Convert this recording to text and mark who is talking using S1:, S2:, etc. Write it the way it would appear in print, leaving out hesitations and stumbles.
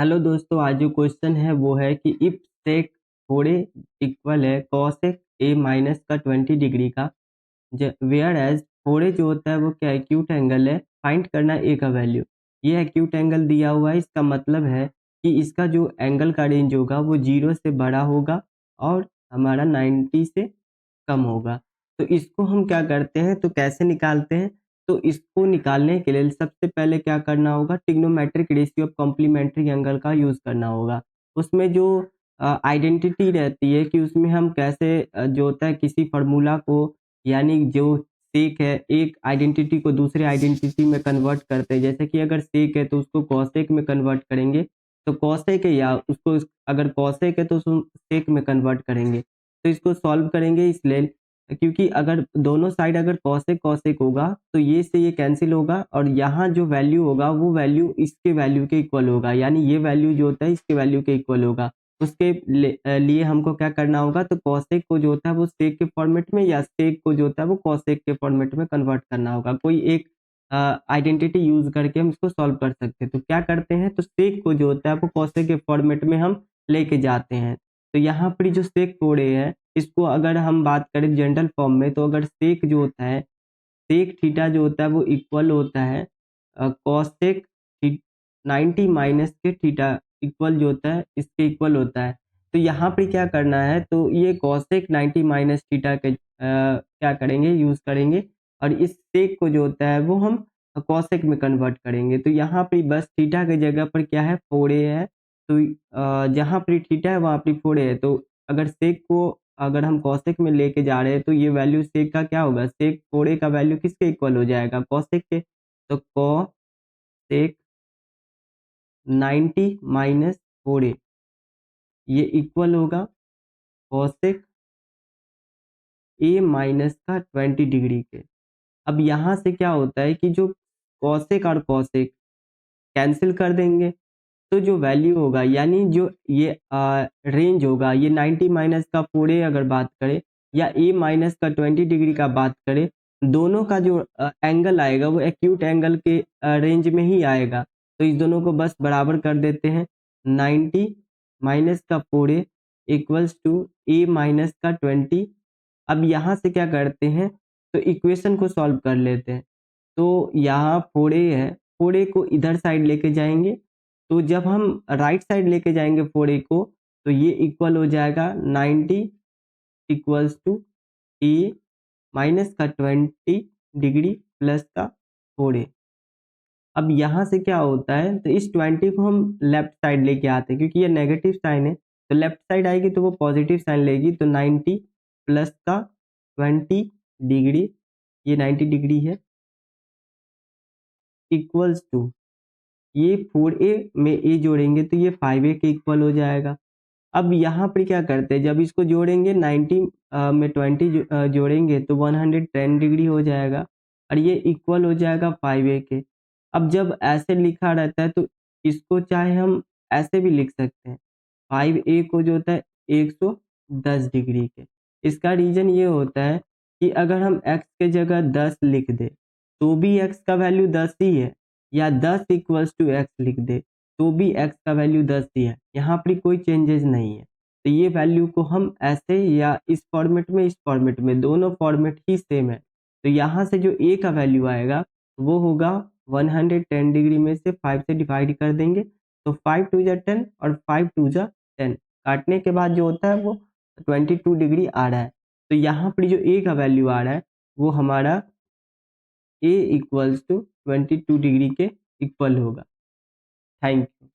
S1: Hello दोस्तों, आज जो क्वेश्चन है वो है कि इफ सेक थोड़े इक्वल है कॉसेक ए माइनस का 20 डिग्री का, वेयर एज थोड़े जो होता है वो क्या एक्यूट एंगल है, फाइंड करना ए का वैल्यू। ये एक्यूट एंगल दिया हुआ है, इसका मतलब है कि इसका जो एंगल का रेंज होगा वो 0 से बड़ा होगा और हमारा 90 से कम होगा। तो इसको हम क्या करते हैं, तो कैसे निकालते हैं? तो इसको निकालने के लिए सबसे पहले क्या करना होगा, trigonometric ratio of complementary angle का यूज़ करना होगा। उसमें जो आइडेंटिटी रहती है कि उसमें हम कैसे जो होता है किसी फ़ॉर्मूला को, यानी जो सेक है एक आइडेंटिटी को दूसरे आइडेंटिटी में कन्वर्ट करते हैं। जैसे कि अगर सेक है तो उसको कॉसेक में कन्वर्ट करेंगे, तो कॉसेक है या उसको अगर कॉसेक है तो उसको सेक में कन्वर्ट करेंगे। तो इसको सॉल्व करेंगे इसलिए क्योंकि अगर दोनों साइड अगर कॉसेक कॉसेक होगा तो ये से ये कैंसिल होगा और यहाँ जो वैल्यू होगा वो वैल्यू इसके वैल्यू के इक्वल होगा, यानी ये वैल्यू जो होता है इसके वैल्यू के इक्वल होगा। उसके लिए हमको क्या करना होगा, तो कॉसेक को जो होता है वो सेक के फॉर्मेट में या सेक को जो होता है वो कॉसेक के फॉर्मेट में कन्वर्ट करना होगा। कोई एक आइडेंटिटी यूज करके हम इसको सॉल्व कर सकते हैं। तो क्या करते हैं, तो सेक को जो होता है वो कॉसेक के फॉर्मेट में हम लेके जाते हैं। तो यहाँ पर जो सेक कोड़े है इसको अगर हम बात करें जनरल फॉर्म में, तो अगर सेक जो होता है, सेक थीटा जो होता है वो इक्वल होता है कॉसेक 90 माइनस के थीटा इक्वल जो होता है इसके इक्वल होता है। तो यहाँ पे क्या करना है, तो ये कॉसेक 90 माइनस थीटा के क्या करेंगे, यूज करेंगे और इस सेक को जो होता है वो हम कॉसेक में कन्वर्ट करेंगे। तो यहाँ पे बस थीटा की जगह पर क्या है, 4a है। तो जहाँ पर थीटा है वहाँ पर 4a है। तो अगर सेक को अगर हम कॉसेक में लेके जा रहे हैं तो ये वैल्यू सेक का क्या होगा, सेक 4a का वैल्यू किसके इक्वल हो जाएगा, कॉसेक के। तो कॉसेक 90 माइनस 4a ये इक्वल होगा कॉसेक ए माइनस का 20 डिग्री के। अब यहाँ से क्या होता है कि जो कॉसेक और कॉसेक कैंसिल कर देंगे, तो जो वैल्यू होगा यानी जो ये रेंज होगा, ये 90 माइनस का 4a अगर बात करें या a माइनस का 20 डिग्री का बात करें, दोनों का जो एंगल आएगा वो एक्यूट एंगल के रेंज में ही आएगा। तो इस दोनों को बस बराबर कर देते हैं, 90 माइनस का 4a equals to a minus का 20। अब यहाँ से क्या करते हैं, तो इक्वेशन को सॉल्व कर लेते हैं। तो यहाँ 4a है, 4a को इधर साइड लेके जाएंगे। तो जब हम राइट साइड लेके जाएंगे 4a को, तो ये इक्वल हो जाएगा 90 इक्वल्स टू a माइनस का 20 डिग्री प्लस का 4a। अब यहाँ से क्या होता है, तो इस 20 को हम लेफ्ट साइड लेके आते हैं क्योंकि ये नेगेटिव साइन है। तो लेफ्ट साइड आएगी तो वो पॉजिटिव साइन लेगी। तो 90 प्लस का 20 डिग्री, ये 90 डिग्री है, इक्वल्स टू ये 4a में a जोड़ेंगे तो ये 5a के इक्वल हो जाएगा। अब यहाँ पर क्या करते हैं, जब इसको जोड़ेंगे 90 में 20 जोड़ेंगे तो 110 डिग्री हो जाएगा और ये इक्वल हो जाएगा 5a के। अब जब ऐसे लिखा रहता है तो इसको चाहे हम ऐसे भी लिख सकते हैं, 5a को जो होता है 110 डिग्री के। इसका रीज़न ये होता है कि अगर हम x के जगह 10 लिख दें तो भी x का वैल्यू 10 ही है, या 10 इक्वल्स टू x लिख दे तो भी x का वैल्यू 10 ही है, यहाँ पर कोई चेंजेस नहीं है। तो ये वैल्यू को हम ऐसे या इस फॉर्मेट में, इस फॉर्मेट में, दोनों फॉर्मेट ही सेम है। तो यहाँ से जो a का वैल्यू आएगा वो होगा 110 डिग्री में से 5 से डिवाइड कर देंगे तो 5 टू जा 10 और 5 टू जा 10, काटने के बाद जो होता है वो 22 डिग्री आ रहा है। तो यहाँ पर जो a का वैल्यू आ रहा है वो हमारा a इक्वल्स टू 22 डिग्री के इक्वल होगा। Thank you.